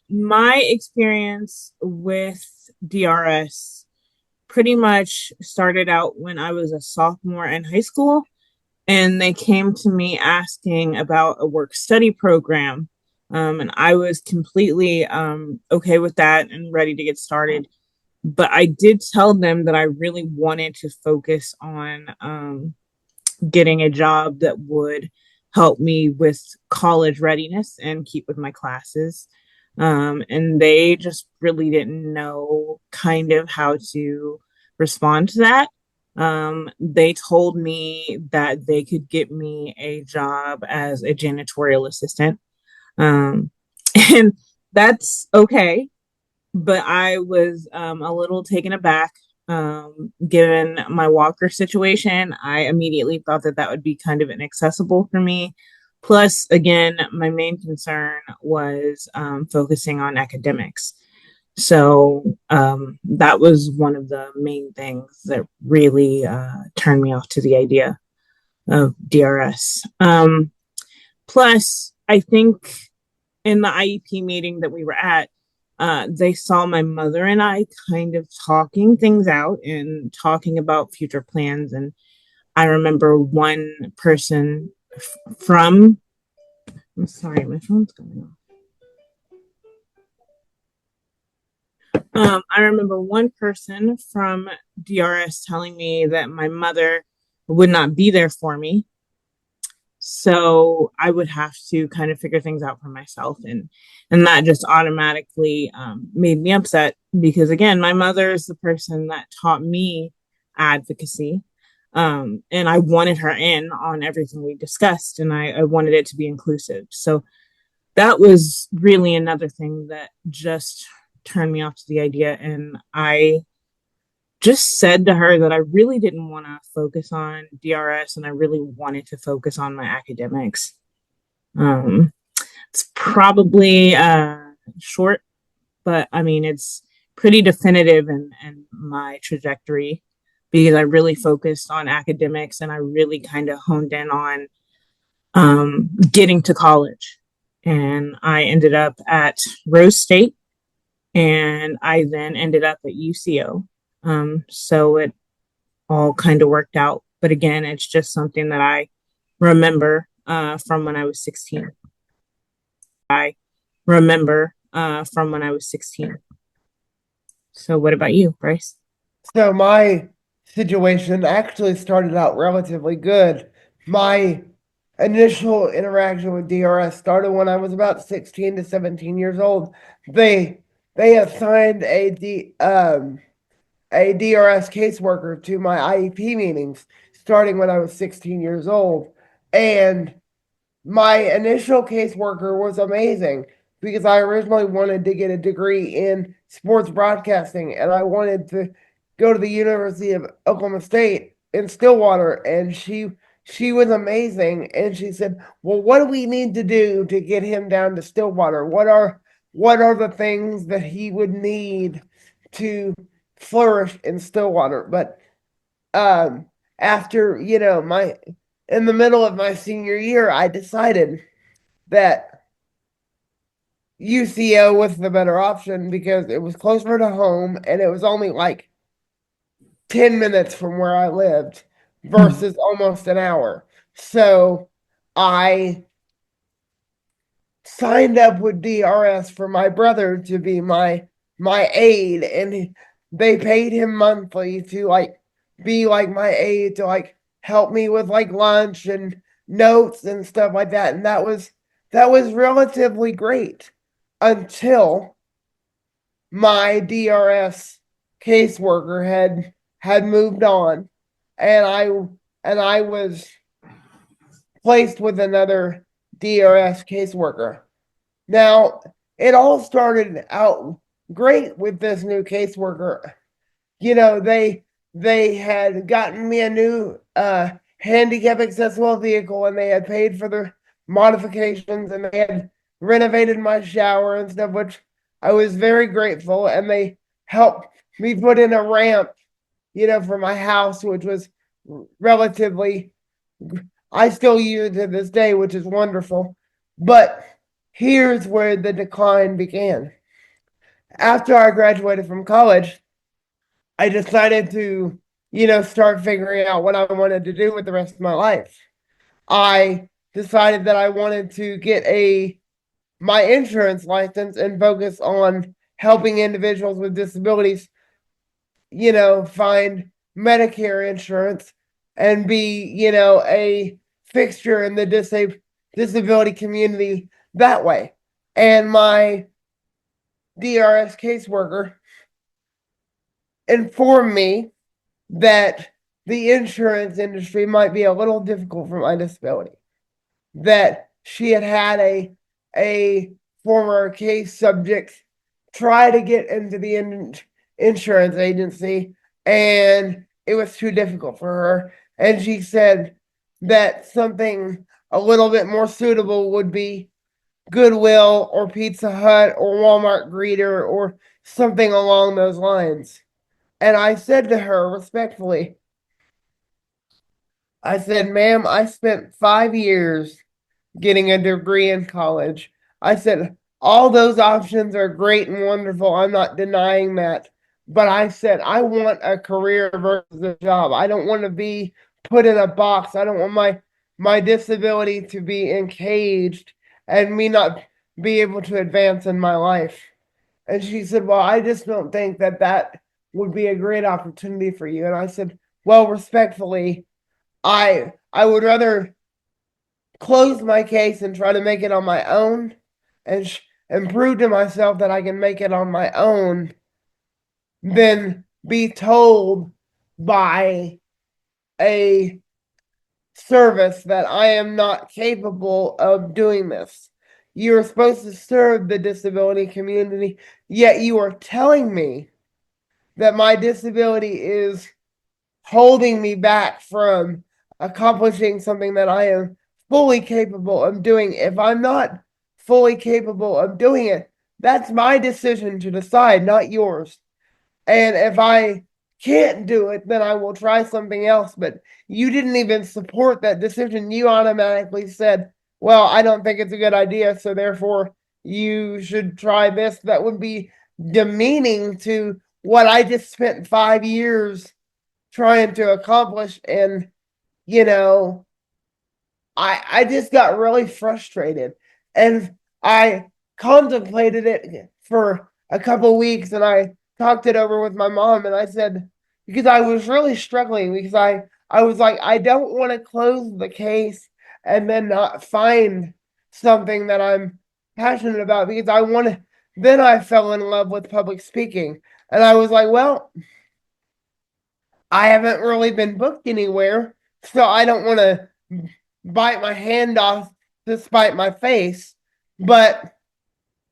My experience with DRS pretty much started out when I was a sophomore in high school, and they came to me asking about a work study program. And I was completely okay with that and ready to get started. But I did tell them that I really wanted to focus on getting a job that would help me with college readiness and keep with my classes. And they just really didn't know kind of how to respond to that. They told me that they could get me a job as a janitorial assistant. Um, and that's okay, but I was a little taken aback. Given my walker situation, I immediately thought that that would be kind of inaccessible for me. Plus, again, my main concern was focusing on academics. So that was one of the main things that really turned me off to the idea of DRS. Plus, I think in the IEP meeting that we were at, they saw my mother and I kind of talking things out and talking about future plans. And I remember one person from, I'm sorry, my phone's going off. I remember one person from DRS telling me that my mother would not be there for me. So I would have to kind of figure things out for myself. And that just automatically made me upset because, again, my mother is the person that taught me advocacy. And I wanted her in on everything we discussed, and I wanted it to be inclusive. So that was really another thing that just turned me off to the idea. And I just said to her that I really didn't want to focus on DRS and I really wanted to focus on my academics. Um, it's probably short, but I mean, it's pretty definitive in my trajectory because I really focused on academics and I really kind of honed in on getting to college. And I ended up at Rose State and I then ended up at UCO. So it all kind of worked out. But again, it's just something that I remember from when I was 16. I remember from when I was 16. So what about you, Bryce? So my situation actually started out relatively good. My initial interaction with DRS started when I was about 16 to 17 years old. They they assigned a DRS caseworker to my IEP meetings starting when I was 16 years old. And my initial caseworker was amazing because I originally wanted to get a degree in sports broadcasting and I wanted to go to the University of Oklahoma State in Stillwater. And she was amazing. And she said, "Well, what do we need to do to get him down to Stillwater? What are the things that he would need to flourish in Stillwater?" But um after, my in the middle of my senior year, I decided that UCO was the better option because it was closer to home and it was only like 10 minutes from where I lived versus almost an hour. So I signed up with DRS for my brother to be my aide, and they paid him monthly to like be like my aide to like help me with like lunch and notes and stuff like that. And that was relatively great until my DRS caseworker had moved on, and I was placed with another DRS caseworker. Now, it all started out great with this new caseworker. They had gotten me a new handicap accessible vehicle, and they had paid for the modifications, and they had renovated my shower and stuff, which I was very grateful. And they helped me put in a ramp, for my house, which was relatively, I still use it to this day, which is wonderful. But here's where the decline began. After I graduated from college, I decided to, start figuring out what I wanted to do with the rest of my life. I decided that I wanted to get a my insurance license and focus on helping individuals with disabilities, find Medicare insurance and be, a fixture in the disability community that way. And my DRS caseworker informed me that the insurance industry might be a little difficult for my disability. That she had had a former case subject try to get into the insurance agency, and it was too difficult for her. And she said that something a little bit more suitable would be Goodwill or Pizza Hut or Walmart greeter or something along those lines. And I said to her respectfully, I said, ma'am, I spent 5 years getting a degree in college. I said, all those options are great and wonderful. I'm not denying that. But I said, I want a career versus a job. I don't want to be put in a box. I don't want my disability to be encaged and me not be able to advance in my life. And she said, well, I just don't think that that would be a great opportunity for you. And I said, well, respectfully, I would rather close my case and try to make it on my own and prove to myself that I can make it on my own than be told by a service that I am not capable of doing this. You are supposed to serve the disability community, yet you are telling me that my disability is holding me back from accomplishing something that I am fully capable of doing. If I'm not fully capable of doing it, that's my decision to decide, not yours. And if I can't do it, then I will try something else. But you didn't even support that decision. You automatically said, well, I don't think it's a good idea. So therefore, you should try this. That would be demeaning to what I just spent 5 years trying to accomplish. And, you know, I just got really frustrated. And I contemplated it for a couple weeks and I talked it over with my mom and I said, because I was really struggling because I was like, I don't want to close the case and then not find something that I'm passionate about because I want to. Then I fell in love with public speaking. And I was like, well, I haven't really been booked anywhere, so I don't want to bite my hand off to spite my face. But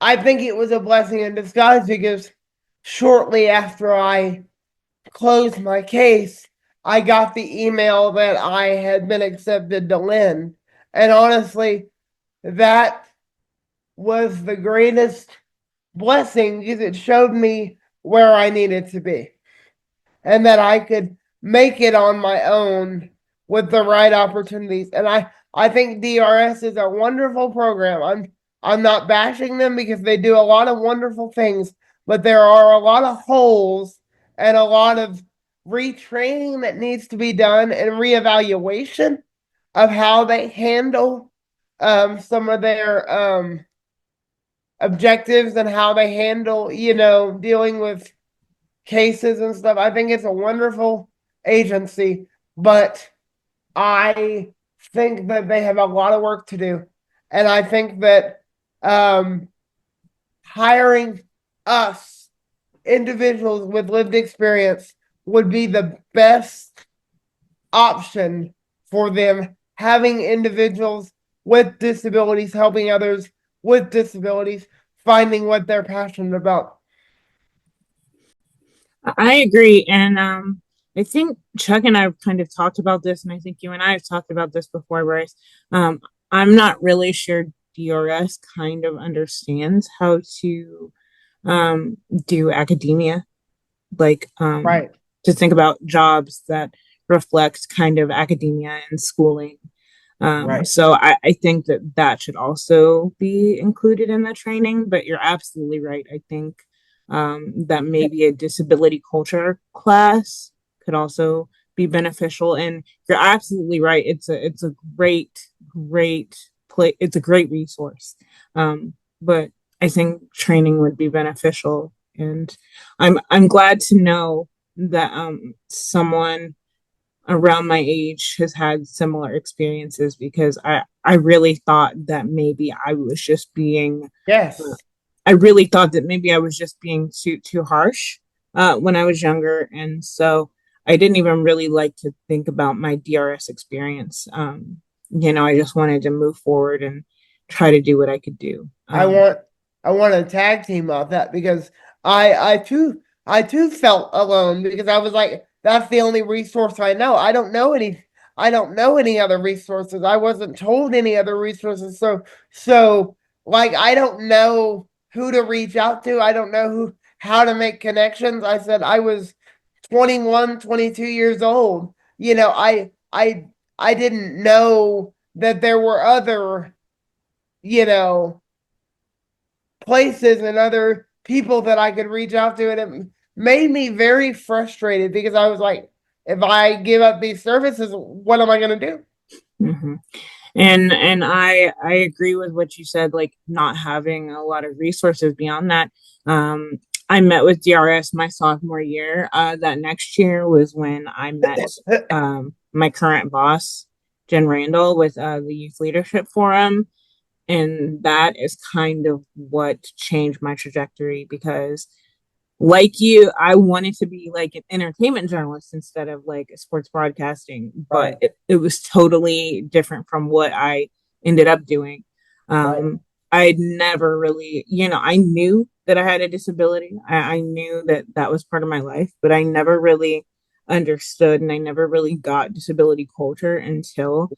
I think it was a blessing in disguise because shortly after I closed my case, I got the email that I had been accepted to Lynn. And honestly, that was the greatest blessing because it showed me where I needed to be and that I could make it on my own with the right opportunities. And I think DRS is a wonderful program. I'm not bashing them because they do a lot of wonderful things, but there are a lot of holes and a lot of retraining that needs to be done and reevaluation of how they handle some of their objectives and how they handle, dealing with cases and stuff. I think it's a wonderful agency, but I think that they have a lot of work to do. And I think that um, hiring us, individuals with lived experience, would be the best option for them. Having individuals with disabilities helping others with disabilities, finding what they're passionate about. I agree. And I think Chuck and I have kind of talked about this, and I think you and I have talked about this before, Bryce. Um, I'm not really sure DRS kind of understands how to do academia, like Right. to think about jobs that reflect kind of academia and schooling. Right. So I think that that should also be included in the training, but you're absolutely right. I think that maybe a disability culture class could also be beneficial. And you're absolutely right. It's a great play. It's a great resource. But I think training would be beneficial. And I'm glad to know that someone around my age has had similar experiences because I really thought that maybe I was just being uh, Yes. I really thought that maybe I was just being too harsh when I was younger, and so I didn't even really like to think about my DRS experience. I just wanted to move forward and try to do what I could do. I want I want a tag team of that because I too felt alone because I was like, that's the only resource I know. I don't know any other resources. I wasn't told any other resources. So like I don't know who to reach out to. I don't know who how to make connections. I said I was 21, 22 years old. I didn't know that there were other, you know, places and other people that I could reach out to. And it made me very frustrated because I was like, if I give up these services, what am I going to do? Mhm. And I agree with what you said, like not having a lot of resources beyond that. I met with DRS my sophomore year. That next year was when I met my current boss, Jen Randall, with the Youth Leadership Forum, and that is kind of what changed my trajectory because like you, I wanted to be like an entertainment journalist instead of like sports broadcasting, but Right, it was totally different from what I ended up doing. right. Um, I'd never really, I knew that I had a disability. I knew that that was part of my life, but I never really understood and I never really got disability culture until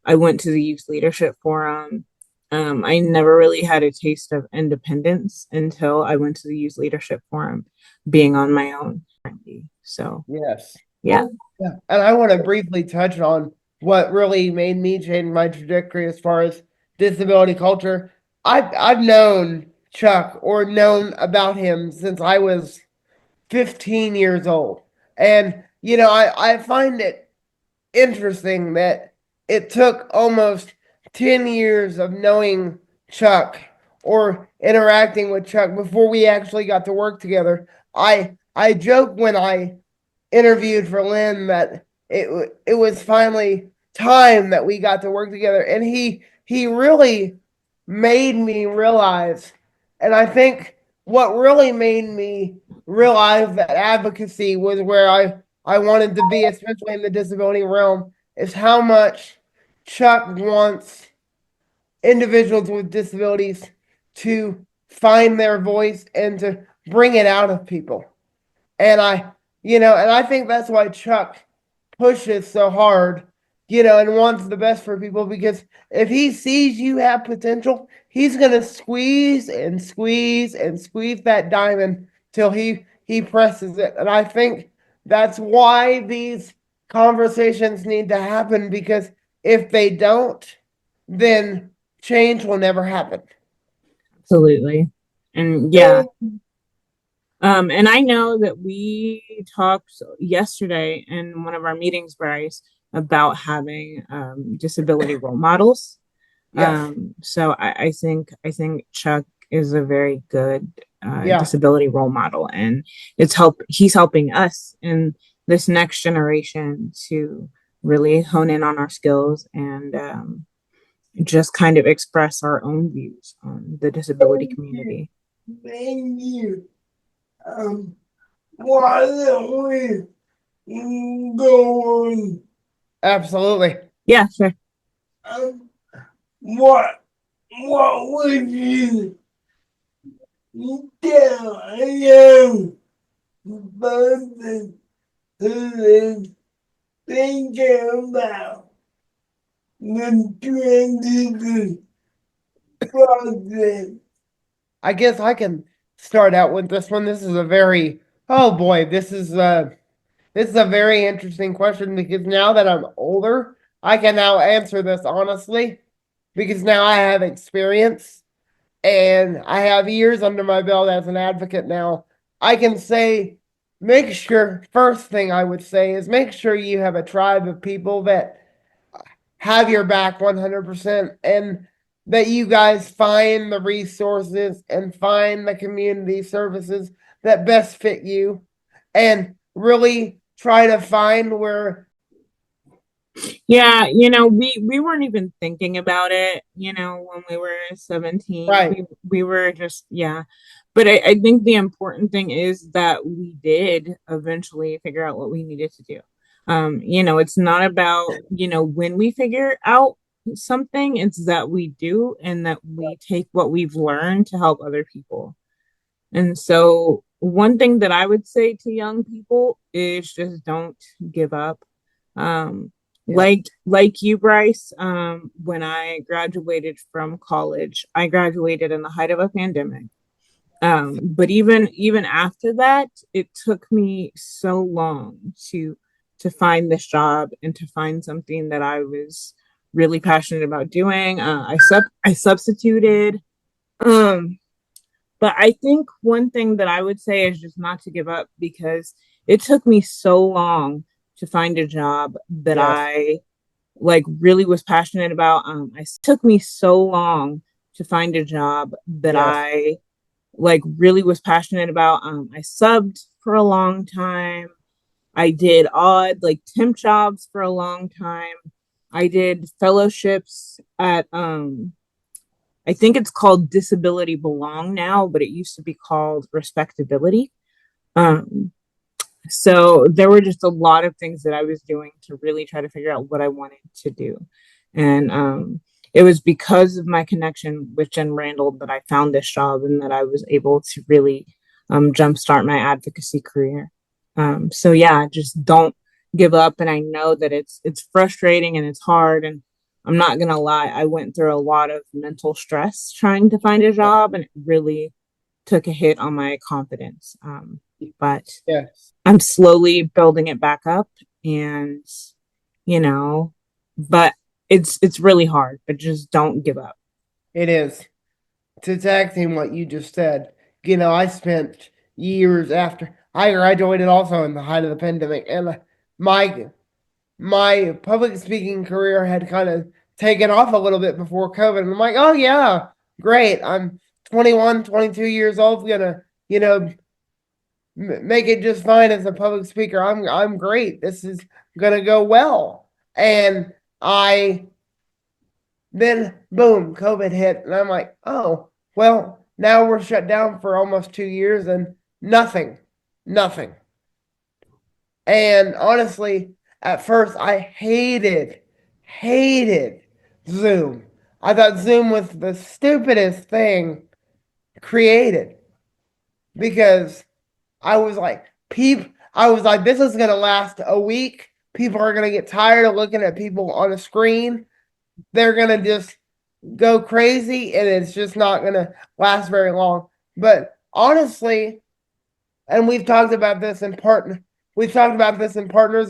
I went to the Youth Leadership Forum. I never really had a taste of independence until I went to the Youth Leadership Forum being on my own. So, Yes. yeah. Yeah. And I want to briefly touch on what really made me change my trajectory as far as disability culture. I've known Chuck or known about him since I was 15 years old. And, I find it interesting that it took almost 10 years of knowing Chuck or interacting with Chuck before we actually got to work together. I joke when I interviewed for Lynn that it was finally time that we got to work together, and he really made me realize, and I think what really made me realize that advocacy was where I wanted to be, especially in the disability realm, is how much Chuck wants individuals with disabilities to find their voice and to bring it out of people. And and I think that's why Chuck pushes so hard, and wants the best for people because if he sees you have potential, he's gonna squeeze and squeeze and squeeze that diamond till he presses it. And I think that's why these conversations need to happen because if they don't, then change will never happen. Absolutely. And yeah. And I know that we talked yesterday in one of our meetings, Bryce, about having disability role models. Yes. So I think Chuck is a very good Yeah. disability role model, and he's helping us in this next generation to really hone in on our skills and just kind of express our own views on the disability Thank you. community. Thank you. Um, why don't we go on? Absolutely. Yeah, sure. Um, what would you tell a young person who is thinking about the transition process? I guess I can start out with this one. This is a very, oh boy, this is a very interesting question because now that I'm older, I can now answer this honestly because now I have experience and I have years under my belt as an advocate now. I can say, make sure, first thing I would say is make sure you have a tribe of people that have your back 100% and that you guys find the resources and find the community services that best fit you and really try to find where. Yeah, we weren't even thinking about it, when we were 17. Right. We were just, yeah. But I think the important thing is that we did eventually figure out what we needed to do. It's not about, when we figure out something, it's that we do and that we take what we've learned to help other people. And so one thing that I would say to young people is just don't give up. Um, Yeah. like you, Bryce, when I graduated from college, I graduated in the height of a pandemic. But even after that, it took me so long to find this job and to find something that I was really passionate about doing. I substituted. Um, but I think one thing that I would say is just not to give up because it took me so long to find a job that Yes. I like really was passionate about. It took me so long to find a job that Yes. I like really was passionate about. I subbed for a long time. I did odd like temp jobs for a long time. I did fellowships at I think it's called Disability Belong now, but it used to be called Respectability. Um, so there were just a lot of things that I was doing to really try to figure out what I wanted to do. And it was because of my connection with Jen Randall that I found this job and that I was able to really jumpstart my advocacy career. So yeah, just don't give up. And I know that it's frustrating and it's hard. And I'm not gonna lie, I went through a lot of mental stress trying to find a job, and it really took a hit on my confidence. But Yes. I'm slowly building it back up, and you know, but it's really hard, but just don't give up. It is. To tag team what you just said, I spent years after I graduated also in the height of the pandemic, and my my public speaking career had kind of taken off a little bit before COVID. And I'm like, oh yeah, great. I'm 21, 22 years old, gonna, make it just fine as a public speaker. I'm great. This is gonna go well. And I then boom, COVID hit, and I'm like, oh, well, now we're shut down for almost 2 years and nothing, nothing. And honestly, at first, I hated Zoom. I thought Zoom was the stupidest thing created because I was like, this is gonna last a week. People are gonna get tired of looking at people on a screen. They're gonna just go crazy, and it's just not gonna last very long. But honestly, and we've talked about this in partners,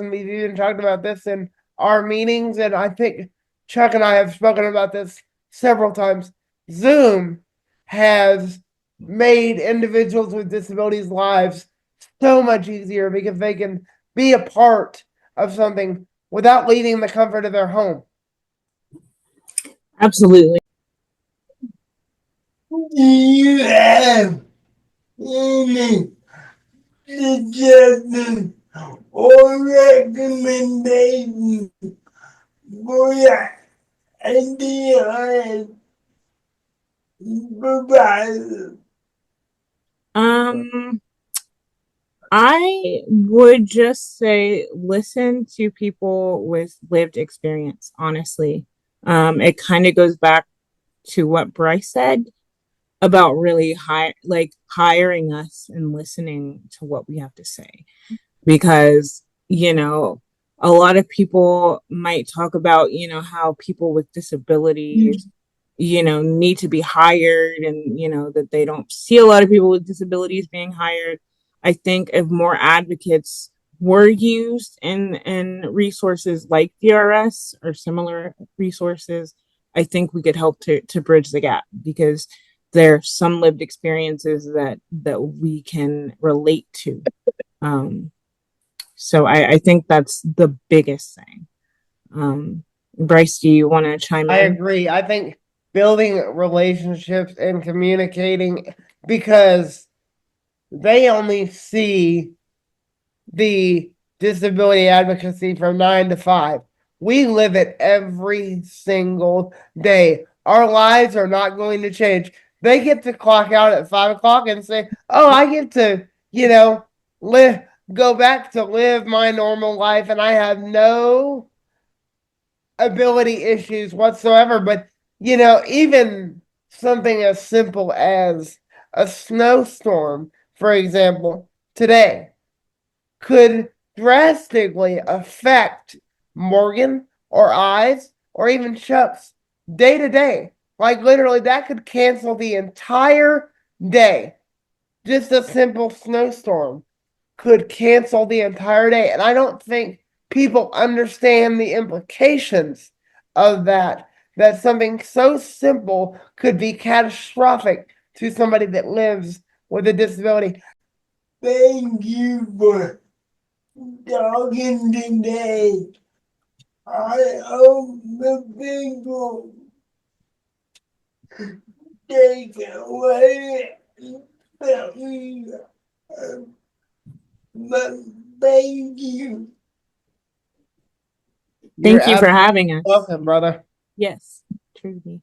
and we've even talked about this in our meetings, and I think Chuck and I have spoken about this several times. Zoom has made individuals with disabilities lives so much easier because they can be a part of something without leaving the comfort of their home. Absolutely. Do you have any suggestions or recommendations for your idea providers? Um, I would just say listen to people with lived experience, honestly. It kind of goes back to what Bryce said about really hiring us and listening to what we have to say. Because, a lot of people might talk about, how people with disabilities, need to be hired and, that they don't see a lot of people with disabilities being hired. I think if more advocates were used in resources like DRS or similar resources, I think we could help to bridge the gap because there are some lived experiences that we can relate to. Um, so I think that's the biggest thing. Bryce, do you want to chime I in? agree. I think building relationships and communicating, because they only see the disability advocacy from 9 to 5. We live it every single day. Our lives are not going to change. They get to clock out at 5 o'clock and say, "Oh, I get to, live, go back to live my normal life, and I have no ability issues whatsoever." But, even something as simple as a snowstorm, for example, today could drastically affect Morgan or I's or even Chuck's day to day. Like literally, that could cancel the entire day. Just a simple snowstorm could cancel the entire day. And I don't think people understand the implications of that. That something so simple could be catastrophic to somebody that lives with a disability. Thank you for talking today. I hope the people take away from me. But thank you. You're Thank you for absolutely having us. welcome, brother. Yes, truly.